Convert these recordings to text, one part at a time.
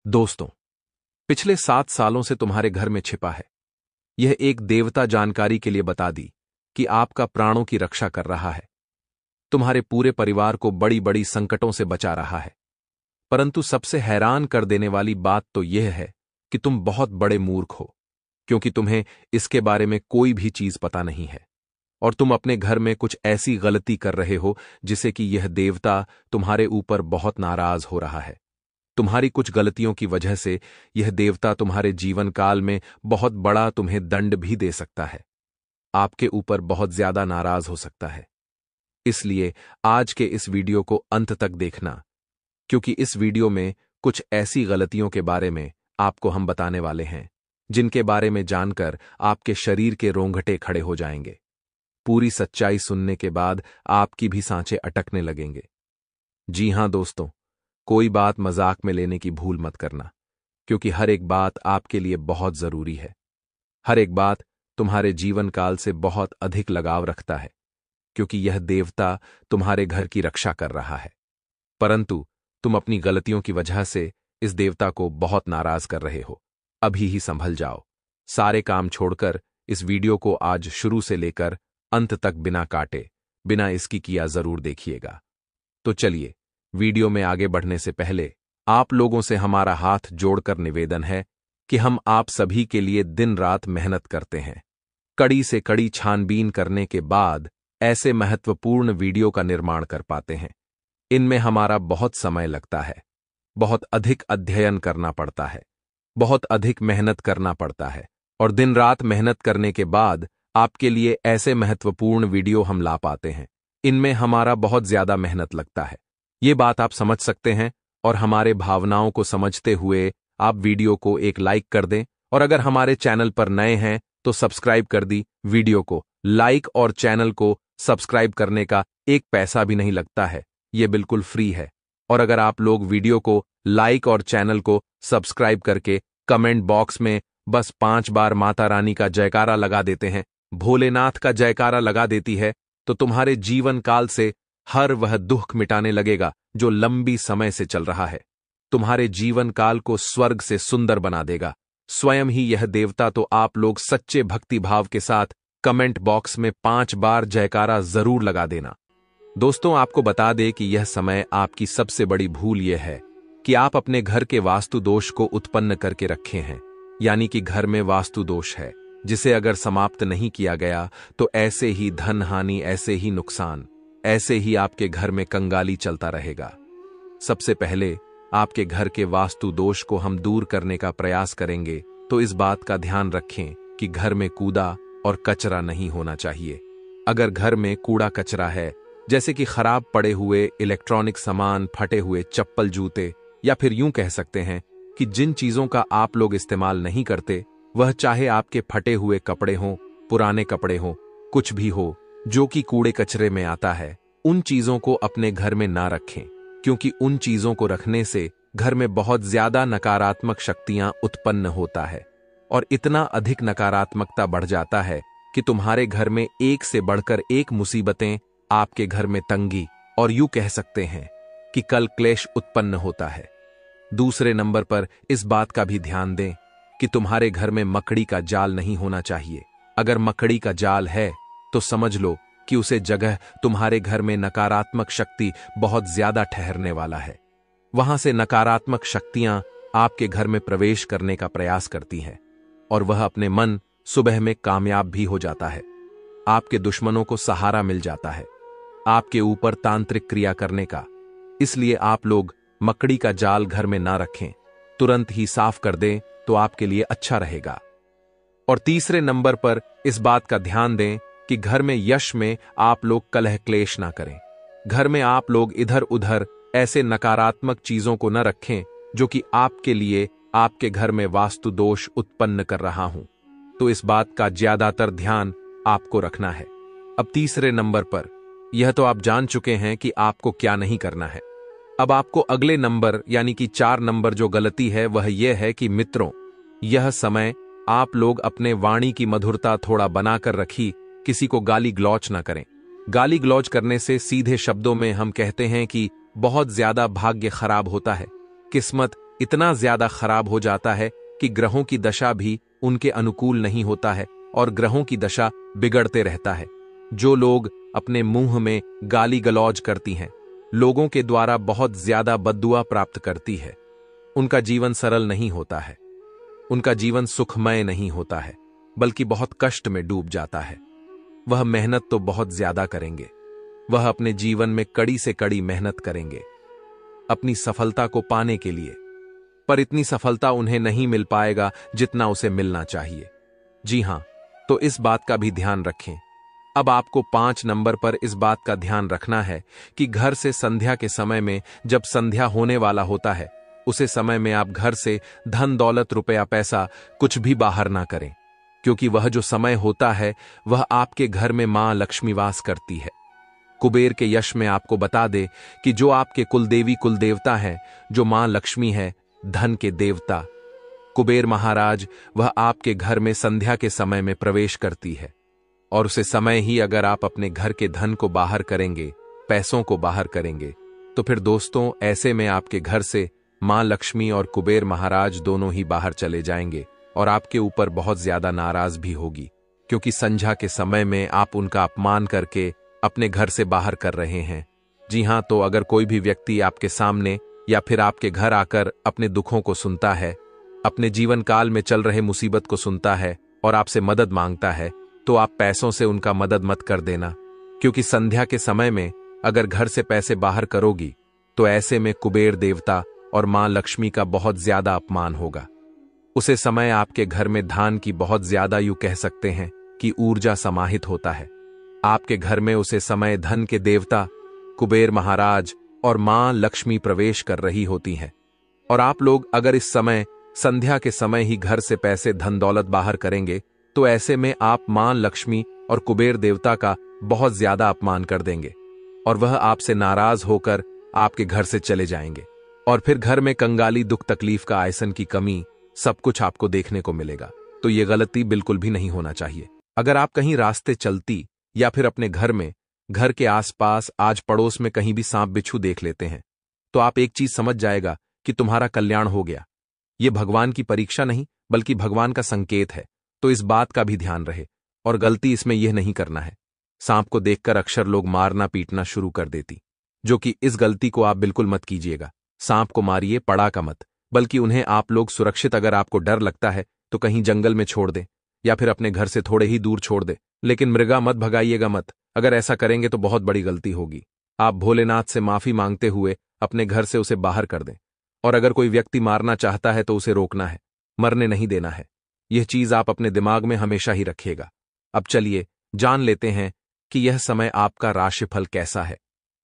दोस्तों, पिछले 7 सालों से तुम्हारे घर में छिपा है। यह एक देवता जानकारी के लिए बता दी कि आपका प्राणों की रक्षा कर रहा है, तुम्हारे पूरे परिवार को बड़ी बड़ी संकटों से बचा रहा है। परंतु सबसे हैरान कर देने वाली बात तो यह है कि तुम बहुत बड़े मूर्ख हो, क्योंकि तुम्हें इसके बारे में कोई भी चीज पता नहीं है और तुम अपने घर में कुछ ऐसी गलती कर रहे हो जिसे कि यह देवता तुम्हारे ऊपर बहुत नाराज हो रहा है। तुम्हारी कुछ गलतियों की वजह से यह देवता तुम्हारे जीवन काल में बहुत बड़ा तुम्हें दंड भी दे सकता है, आपके ऊपर बहुत ज्यादा नाराज हो सकता है। इसलिए आज के इस वीडियो को अंत तक देखना, क्योंकि इस वीडियो में कुछ ऐसी गलतियों के बारे में आपको हम बताने वाले हैं जिनके बारे में जानकर आपके शरीर के रोंगटे खड़े हो जाएंगे। पूरी सच्चाई सुनने के बाद आपकी भी सांसें अटकने लगेंगे। जी हां दोस्तों, कोई बात मजाक में लेने की भूल मत करना, क्योंकि हर एक बात आपके लिए बहुत जरूरी है। हर एक बात तुम्हारे जीवन काल से बहुत अधिक लगाव रखता है, क्योंकि यह देवता तुम्हारे घर की रक्षा कर रहा है। परंतु तुम अपनी गलतियों की वजह से इस देवता को बहुत नाराज कर रहे हो। अभी ही संभल जाओ। सारे काम छोड़कर इस वीडियो को आज शुरू से लेकर अंत तक बिना काटे, बिना इसकी किया जरूर देखिएगा। तो चलिए, वीडियो में आगे बढ़ने से पहले आप लोगों से हमारा हाथ जोड़कर निवेदन है कि हम आप सभी के लिए दिन रात मेहनत करते हैं। कड़ी से कड़ी छानबीन करने के बाद ऐसे महत्वपूर्ण वीडियो का निर्माण कर पाते हैं। इनमें हमारा बहुत समय लगता है, बहुत अधिक अध्ययन करना पड़ता है, बहुत अधिक मेहनत करना पड़ता है और दिन रात मेहनत करने के बाद आपके लिए ऐसे महत्वपूर्ण वीडियो हम ला पाते हैं। इनमें हमारा बहुत ज्यादा मेहनत लगता है, ये बात आप समझ सकते हैं। और हमारे भावनाओं को समझते हुए आप वीडियो को एक लाइक कर दें, और अगर हमारे चैनल पर नए हैं तो सब्सक्राइब कर दी। वीडियो को लाइक और चैनल को सब्सक्राइब करने का एक पैसा भी नहीं लगता है, ये बिल्कुल फ्री है। और अगर आप लोग वीडियो को लाइक और चैनल को सब्सक्राइब करके कमेंट बॉक्स में बस 5 बार माता रानी का जयकारा लगा देते हैं, भोलेनाथ का जयकारा लगा देती है, तो तुम्हारे जीवन काल से हर वह दुख मिटाने लगेगा जो लंबी समय से चल रहा है। तुम्हारे जीवन काल को स्वर्ग से सुंदर बना देगा स्वयं ही यह देवता। तो आप लोग सच्चे भक्ति भाव के साथ कमेंट बॉक्स में 5 बार जयकारा जरूर लगा देना। दोस्तों, आपको बता दें कि यह समय आपकी सबसे बड़ी भूल यह है कि आप अपने घर के वास्तु दोष को उत्पन्न करके रखे हैं। यानी कि घर में वास्तु दोष है, जिसे अगर समाप्त नहीं किया गया तो ऐसे ही धन हानि, ऐसे ही नुकसान, ऐसे ही आपके घर में कंगाली चलता रहेगा। सबसे पहले आपके घर के वास्तु दोष को हम दूर करने का प्रयास करेंगे, तो इस बात का ध्यान रखें कि घर में कूड़ा और कचरा नहीं होना चाहिए। अगर घर में कूड़ा कचरा है, जैसे कि खराब पड़े हुए इलेक्ट्रॉनिक सामान, फटे हुए चप्पल, जूते, या फिर यूं कह सकते हैं कि जिन चीजों का आप लोग इस्तेमाल नहीं करते, वह चाहे आपके फटे हुए कपड़े हों, पुराने कपड़े हों, कुछ भी हो जो कि कूड़े कचरे में आता है, उन चीजों को अपने घर में ना रखें, क्योंकि उन चीजों को रखने से घर में बहुत ज्यादा नकारात्मक शक्तियां उत्पन्न होता है और इतना अधिक नकारात्मकता बढ़ जाता है कि तुम्हारे घर में एक से बढ़कर एक मुसीबतें, आपके घर में तंगी और यूं कह सकते हैं कि कल क्लेश उत्पन्न होता है। दूसरे नंबर पर इस बात का भी ध्यान दें कि तुम्हारे घर में मकड़ी का जाल नहीं होना चाहिए। अगर मकड़ी का जाल है तो समझ लो कि उसे जगह तुम्हारे घर में नकारात्मक शक्ति बहुत ज्यादा ठहरने वाला है। वहां से नकारात्मक शक्तियां आपके घर में प्रवेश करने का प्रयास करती हैं और वह अपने मन सुबह में कामयाब भी हो जाता है। आपके दुश्मनों को सहारा मिल जाता है आपके ऊपर तांत्रिक क्रिया करने का। इसलिए आप लोग मकड़ी का जाल घर में ना रखें, तुरंत ही साफ कर दें तो आपके लिए अच्छा रहेगा। और तीसरे नंबर पर इस बात का ध्यान दें कि घर में यश में आप लोग कलह क्लेश ना करें। घर में आप लोग इधर उधर ऐसे नकारात्मक चीजों को न रखें जो कि आपके लिए आपके घर में वास्तु दोष उत्पन्न कर रहा हूं। तो इस बात का ज्यादातर ध्यान आपको रखना है। अब तीसरे नंबर पर यह तो आप जान चुके हैं कि आपको क्या नहीं करना है। अब आपको अगले नंबर यानी कि 4 नंबर जो गलती है वह यह है कि मित्रों, यह समय आप लोग अपने वाणी की मधुरता थोड़ा बनाकर रखी, किसी को गाली गलौच ना करें। गाली गलौच करने से सीधे शब्दों में हम कहते हैं कि बहुत ज्यादा भाग्य खराब होता है, किस्मत इतना ज्यादा खराब हो जाता है कि ग्रहों की दशा भी उनके अनुकूल नहीं होता है और ग्रहों की दशा बिगड़ते रहता है। जो लोग अपने मुंह में गाली गलौज करती हैं, लोगों के द्वारा बहुत ज्यादा बद्दुआ प्राप्त करती है, उनका जीवन सरल नहीं होता है, उनका जीवन सुखमय नहीं होता है, बल्कि बहुत कष्ट में डूब जाता है। वह मेहनत तो बहुत ज्यादा करेंगे, वह अपने जीवन में कड़ी से कड़ी मेहनत करेंगे अपनी सफलता को पाने के लिए, पर इतनी सफलता उन्हें नहीं मिल पाएगा जितना उसे मिलना चाहिए। जी हां, तो इस बात का भी ध्यान रखें। अब आपको 5 नंबर पर इस बात का ध्यान रखना है कि घर से संध्या के समय में, जब संध्या होने वाला होता है, उसे समय में आप घर से धन दौलत रुपया पैसा कुछ भी बाहर ना करें, क्योंकि वह जो समय होता है वह आपके घर में मां लक्ष्मी वास करती है। कुबेर के यश में आपको बता दे कि जो आपके कुलदेवी कुलदेवता हैं, जो मां लक्ष्मी है, धन के देवता कुबेर महाराज, वह आपके घर में संध्या के समय में प्रवेश करती है। और उसे समय ही अगर आप अपने घर के धन को बाहर करेंगे, पैसों को बाहर करेंगे, तो फिर दोस्तों ऐसे में आपके घर से मां लक्ष्मी और कुबेर महाराज दोनों ही बाहर चले जाएंगे और आपके ऊपर बहुत ज्यादा नाराज भी होगी, क्योंकि संध्या के समय में आप उनका अपमान करके अपने घर से बाहर कर रहे हैं। जी हां, तो अगर कोई भी व्यक्ति आपके सामने या फिर आपके घर आकर अपने दुखों को सुनता है, अपने जीवन काल में चल रहे मुसीबत को सुनता है और आपसे मदद मांगता है, तो आप पैसों से उनका मदद मत कर देना, क्योंकि संध्या के समय में अगर घर से पैसे बाहर करोगी तो ऐसे में कुबेर देवता और मां लक्ष्मी का बहुत ज्यादा अपमान होगा। उसे समय आपके घर में धान की बहुत ज्यादा, यूं कह सकते हैं कि ऊर्जा समाहित होता है। आपके घर में उसे समय धन के देवता कुबेर महाराज और मां लक्ष्मी प्रवेश कर रही होती हैं। और आप लोग अगर इस समय संध्या के समय ही घर से पैसे धन दौलत बाहर करेंगे, तो ऐसे में आप मां लक्ष्मी और कुबेर देवता का बहुत ज्यादा अपमान कर देंगे और वह आपसे नाराज होकर आपके घर से चले जाएंगे। और फिर घर में कंगाली, दुख तकलीफ का, आयसन की कमी, सब कुछ आपको देखने को मिलेगा। तो ये गलती बिल्कुल भी नहीं होना चाहिए। अगर आप कहीं रास्ते चलती या फिर अपने घर में, घर के आसपास, आज पड़ोस में कहीं भी सांप बिच्छू देख लेते हैं, तो आप एक चीज समझ जाएगा कि तुम्हारा कल्याण हो गया। ये भगवान की परीक्षा नहीं, बल्कि भगवान का संकेत है। तो इस बात का भी ध्यान रहे। और गलती इसमें यह नहीं करना है, सांप को देखकर अक्सर लोग मारना पीटना शुरू कर देती, जो कि इस गलती को आप बिल्कुल मत कीजिएगा। सांप को मारिए, पड़ा का मत, बल्कि उन्हें आप लोग सुरक्षित, अगर आपको डर लगता है तो कहीं जंगल में छोड़ दें या फिर अपने घर से थोड़े ही दूर छोड़ दे, लेकिन मृगा मत भगाइएगा मत। अगर ऐसा करेंगे तो बहुत बड़ी गलती होगी। आप भोलेनाथ से माफी मांगते हुए अपने घर से उसे बाहर कर दें। और अगर कोई व्यक्ति मारना चाहता है तो उसे रोकना है, मरने नहीं देना है। यह चीज आप अपने दिमाग में हमेशा ही रखिएगा। अब चलिए जान लेते हैं कि यह समय आपका राशिफल कैसा है।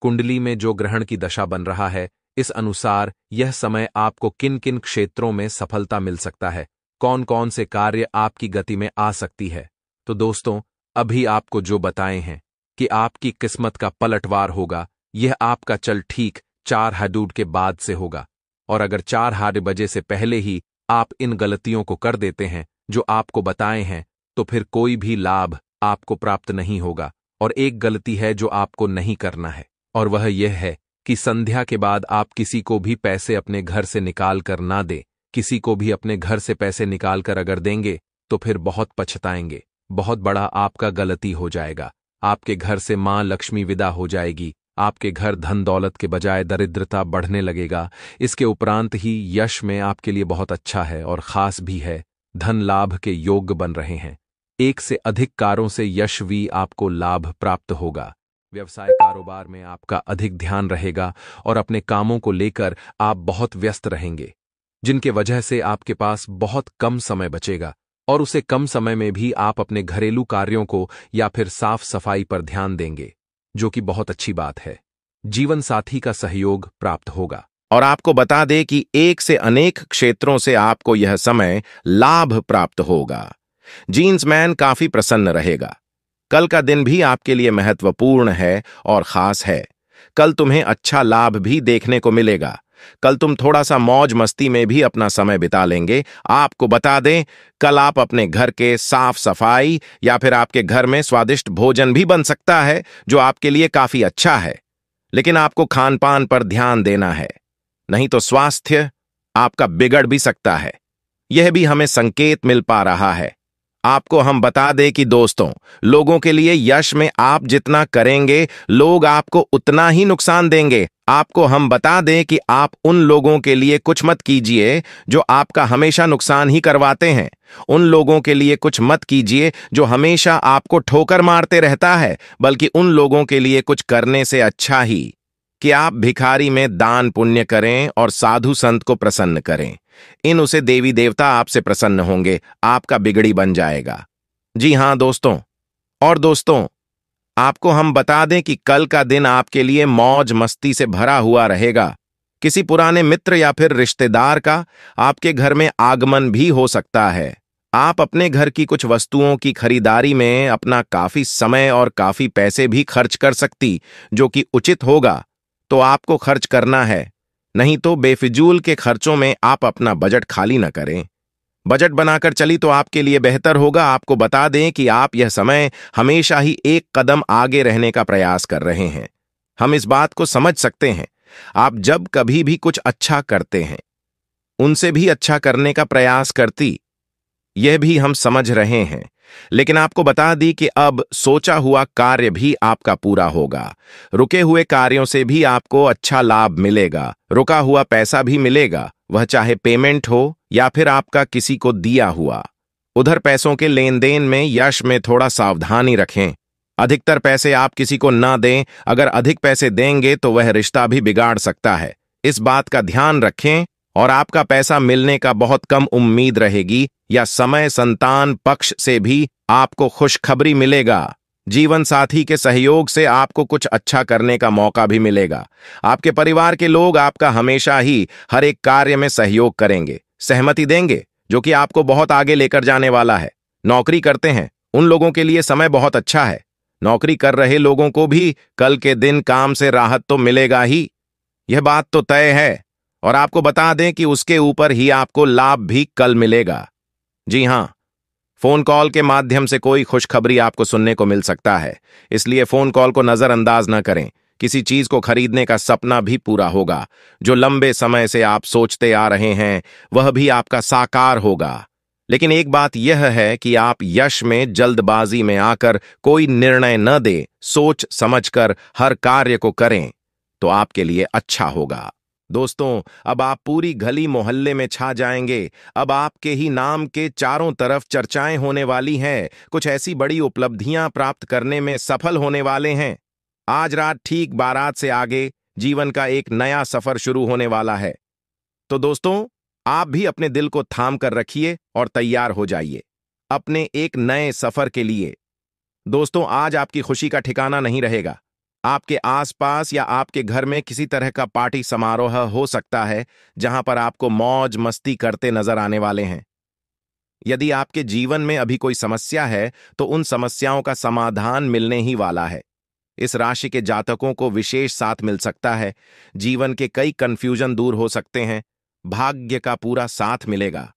कुंडली में जो ग्रहण की दशा बन रहा है, इस अनुसार यह समय आपको किन किन क्षेत्रों में सफलता मिल सकता है, कौन कौन से कार्य आपकी गति में आ सकती है। तो दोस्तों, अभी आपको जो बताए हैं कि आपकी किस्मत का पलटवार होगा, यह आपका चल ठीक 4 हदूद के बाद से होगा। और अगर 4 हाद बजे से पहले ही आप इन गलतियों को कर देते हैं जो आपको बताए हैं, तो फिर कोई भी लाभ आपको प्राप्त नहीं होगा। और एक गलती है जो आपको नहीं करना है, और वह यह है कि संध्या के बाद आप किसी को भी पैसे अपने घर से निकाल कर ना दें। किसी को भी अपने घर से पैसे निकाल कर अगर देंगे तो फिर बहुत पछताएंगे, बहुत बड़ा आपका गलती हो जाएगा। आपके घर से मां लक्ष्मी विदा हो जाएगी, आपके घर धन दौलत के बजाय दरिद्रता बढ़ने लगेगा। इसके उपरांत ही यश में आपके लिए बहुत अच्छा है और खास भी है, धन लाभ के योग्य बन रहे हैं। एक से अधिक कारों से यश भी आपको लाभ प्राप्त होगा। व्यवसाय कारोबार में आपका अधिक ध्यान रहेगा और अपने कामों को लेकर आप बहुत व्यस्त रहेंगे, जिनके वजह से आपके पास बहुत कम समय बचेगा। और उसे कम समय में भी आप अपने घरेलू कार्यों को या फिर साफ सफाई पर ध्यान देंगे, जो कि बहुत अच्छी बात है। जीवन साथी का सहयोग प्राप्त होगा। और आपको बता दें कि एक से अनेक क्षेत्रों से आपको यह समय लाभ प्राप्त होगा। जीन्समैन काफी प्रसन्न रहेगा। कल का दिन भी आपके लिए महत्वपूर्ण है और खास है। कल तुम्हें अच्छा लाभ भी देखने को मिलेगा। कल तुम थोड़ा सा मौज मस्ती में भी अपना समय बिता लेंगे। आपको बता दें, कल आप अपने घर के साफ सफाई या फिर आपके घर में स्वादिष्ट भोजन भी बन सकता है, जो आपके लिए काफी अच्छा है। लेकिन आपको खान पान पर ध्यान देना है, नहीं तो स्वास्थ्य आपका बिगड़ भी सकता है। यह भी हमें संकेत मिल पा रहा है। आपको हम बता दें कि दोस्तों, लोगों के लिए यश में आप जितना करेंगे, लोग आपको उतना ही नुकसान देंगे। आपको हम बता दें कि आप उन लोगों के लिए कुछ मत कीजिए जो आपका हमेशा नुकसान ही करवाते हैं। उन लोगों के लिए कुछ मत कीजिए जो हमेशा आपको ठोकर मारते रहता है, बल्कि उन लोगों के लिए कुछ करने से अच्छा ही कि आप भिखारी में दान पुण्य करें और साधु संत को प्रसन्न करें। इन उसे देवी देवता आपसे प्रसन्न होंगे, आपका बिगड़ी बन जाएगा। जी हां दोस्तों, और दोस्तों, आपको हम बता दें कि कल का दिन आपके लिए मौज मस्ती से भरा हुआ रहेगा। किसी पुराने मित्र या फिर रिश्तेदार का आपके घर में आगमन भी हो सकता है। आप अपने घर की कुछ वस्तुओं की खरीदारी में अपना काफी समय और काफी पैसे भी खर्च कर सकती, जो कि उचित होगा तो आपको खर्च करना है। नहीं तो बेफिजूल के खर्चों में आप अपना बजट खाली न करें। बजट बनाकर चली तो आपके लिए बेहतर होगा। आपको बता दें कि आप यह समय हमेशा ही एक कदम आगे रहने का प्रयास कर रहे हैं। हम इस बात को समझ सकते हैं। आप जब कभी भी कुछ अच्छा करते हैं, उनसे भी अच्छा करने का प्रयास करती, यह भी हम समझ रहे हैं। लेकिन आपको बता दी कि अब सोचा हुआ कार्य भी आपका पूरा होगा। रुके हुए कार्यों से भी आपको अच्छा लाभ मिलेगा। रुका हुआ पैसा भी मिलेगा, वह चाहे पेमेंट हो या फिर आपका किसी को दिया हुआ। उधर पैसों के लेन देन में, यश में थोड़ा सावधानी रखें। अधिकतर पैसे आप किसी को ना दें। अगर अधिक पैसे देंगे तो वह रिश्ता भी बिगाड़ सकता है। इस बात का ध्यान रखें। और आपका पैसा मिलने का बहुत कम उम्मीद रहेगी, या समय संतान पक्ष से भी आपको खुशखबरी मिलेगा। जीवन साथी के सहयोग से आपको कुछ अच्छा करने का मौका भी मिलेगा। आपके परिवार के लोग आपका हमेशा ही हर एक कार्य में सहयोग करेंगे, सहमति देंगे, जो कि आपको बहुत आगे लेकर जाने वाला है। नौकरी करते हैं उन लोगों के लिए समय बहुत अच्छा है। नौकरी कर रहे लोगों को भी कल के दिन काम से राहत तो मिलेगा ही, यह बात तो तय है। और आपको बता दें कि उसके ऊपर ही आपको लाभ भी कल मिलेगा। जी हां, फोन कॉल के माध्यम से कोई खुशखबरी आपको सुनने को मिल सकता है, इसलिए फोन कॉल को नजरअंदाज न करें। किसी चीज को खरीदने का सपना भी पूरा होगा। जो लंबे समय से आप सोचते आ रहे हैं, वह भी आपका साकार होगा। लेकिन एक बात यह है कि आप यश में जल्दबाजी में आकर कोई निर्णय न दें। सोच समझकर हर कार्य को करें तो आपके लिए अच्छा होगा। दोस्तों, अब आप पूरी गली मोहल्ले में छा जाएंगे। अब आपके ही नाम के चारों तरफ चर्चाएं होने वाली हैं। कुछ ऐसी बड़ी उपलब्धियां प्राप्त करने में सफल होने वाले हैं। आज रात ठीक बारात से आगे जीवन का एक नया सफर शुरू होने वाला है। तो दोस्तों, आप भी अपने दिल को थाम कर रखिए और तैयार हो जाइए अपने एक नए सफर के लिए। दोस्तों, आज आपकी खुशी का ठिकाना नहीं रहेगा। आपके आसपास या आपके घर में किसी तरह का पार्टी समारोह हो सकता है, जहां पर आपको मौज मस्ती करते नजर आने वाले हैं। यदि आपके जीवन में अभी कोई समस्या है, तो उन समस्याओं का समाधान मिलने ही वाला है। इस राशि के जातकों को विशेष साथ मिल सकता है। जीवन के कई कंफ्यूजन दूर हो सकते हैं। भाग्य का पूरा साथ मिलेगा।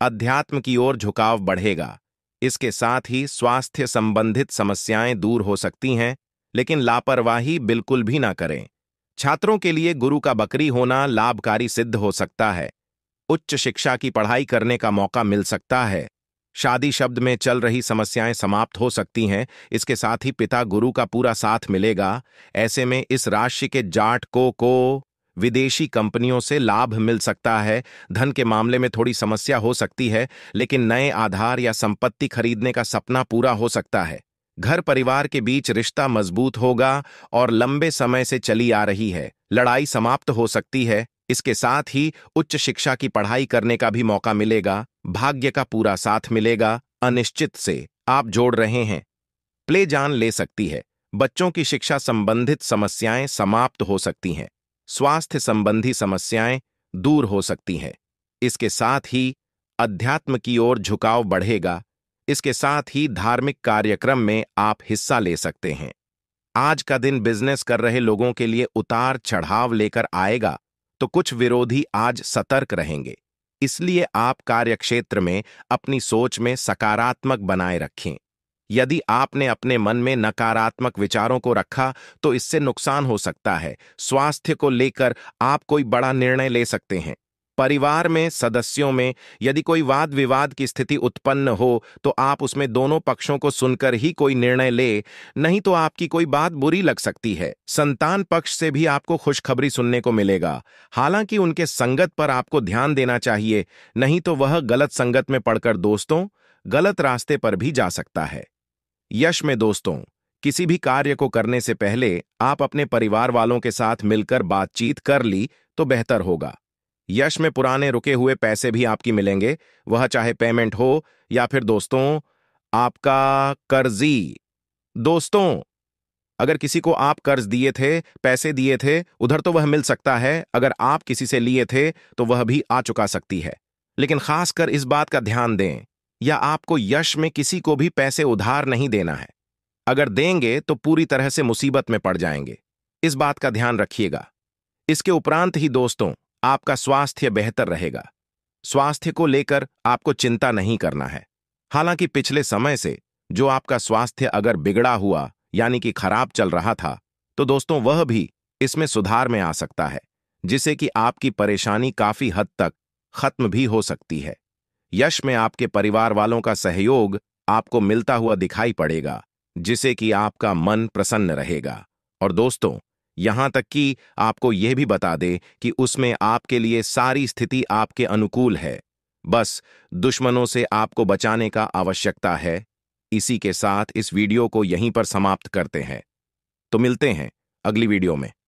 अध्यात्म की ओर झुकाव बढ़ेगा। इसके साथ ही स्वास्थ्य संबंधित समस्याएं दूर हो सकती हैं, लेकिन लापरवाही बिल्कुल भी ना करें। छात्रों के लिए गुरु का बकरी होना लाभकारी सिद्ध हो सकता है। उच्च शिक्षा की पढ़ाई करने का मौका मिल सकता है। शादी शब्द में चल रही समस्याएं समाप्त हो सकती हैं। इसके साथ ही पिता गुरु का पूरा साथ मिलेगा। ऐसे में इस राशि के जातकों को विदेशी कंपनियों से लाभ मिल सकता है। धन के मामले में थोड़ी समस्या हो सकती है, लेकिन नए आधार या संपत्ति खरीदने का सपना पूरा हो सकता है। घर परिवार के बीच रिश्ता मजबूत होगा और लंबे समय से चली आ रही है लड़ाई समाप्त हो सकती है। इसके साथ ही उच्च शिक्षा की पढ़ाई करने का भी मौका मिलेगा। भाग्य का पूरा साथ मिलेगा। अनिश्चित से आप जोड़ रहे हैं, प्ले जान ले सकती है। बच्चों की शिक्षा संबंधित समस्याएं समाप्त हो सकती हैं। स्वास्थ्य संबंधी समस्याएं दूर हो सकती हैं। इसके साथ ही अध्यात्म की ओर झुकाव बढ़ेगा। इसके साथ ही धार्मिक कार्यक्रम में आप हिस्सा ले सकते हैं। आज का दिन बिजनेस कर रहे लोगों के लिए उतार चढ़ाव लेकर आएगा, तो कुछ विरोधी आज सतर्क रहेंगे। इसलिए आप कार्यक्षेत्र में अपनी सोच में सकारात्मक बनाए रखें। यदि आपने अपने मन में नकारात्मक विचारों को रखा तो इससे नुकसान हो सकता है। स्वास्थ्य को लेकर आप कोई बड़ा निर्णय ले सकते हैं। परिवार में सदस्यों में यदि कोई वाद विवाद की स्थिति उत्पन्न हो तो आप उसमें दोनों पक्षों को सुनकर ही कोई निर्णय ले, नहीं तो आपकी कोई बात बुरी लग सकती है। संतान पक्ष से भी आपको खुशखबरी सुनने को मिलेगा, हालांकि उनके संगत पर आपको ध्यान देना चाहिए, नहीं तो वह गलत संगत में पड़कर दोस्तों गलत रास्ते पर भी जा सकता है। यश में दोस्तों, किसी भी कार्य को करने से पहले आप अपने परिवार वालों के साथ मिलकर बातचीत कर ली तो बेहतर होगा। यश में पुराने रुके हुए पैसे भी आपकी मिलेंगे, वह चाहे पेमेंट हो या फिर दोस्तों आपका कर्जी। दोस्तों, अगर किसी को आप कर्ज दिए थे, पैसे दिए थे, उधर तो वह मिल सकता है, अगर आप किसी से लिए थे तो वह भी आ चुका सकती है। लेकिन खासकर इस बात का ध्यान दें, या आपको यश में किसी को भी पैसे उधार नहीं देना है। अगर देंगे तो पूरी तरह से मुसीबत में पड़ जाएंगे, इस बात का ध्यान रखिएगा। इसके उपरांत ही दोस्तों आपका स्वास्थ्य बेहतर रहेगा। स्वास्थ्य को लेकर आपको चिंता नहीं करना है। हालांकि पिछले समय से जो आपका स्वास्थ्य अगर बिगड़ा हुआ यानी कि खराब चल रहा था, तो दोस्तों वह भी इसमें सुधार में आ सकता है, जिससे कि आपकी परेशानी काफी हद तक खत्म भी हो सकती है। यश में आपके परिवार वालों का सहयोग आपको मिलता हुआ दिखाई पड़ेगा, जिससे कि आपका मन प्रसन्न रहेगा। और दोस्तों, यहां तक कि आपको यह भी बता दे कि उसमें आपके लिए सारी स्थिति आपके अनुकूल है, बस दुश्मनों से आपको बचाने का आवश्यकता है। इसी के साथ इस वीडियो को यहीं पर समाप्त करते हैं, तो मिलते हैं अगली वीडियो में।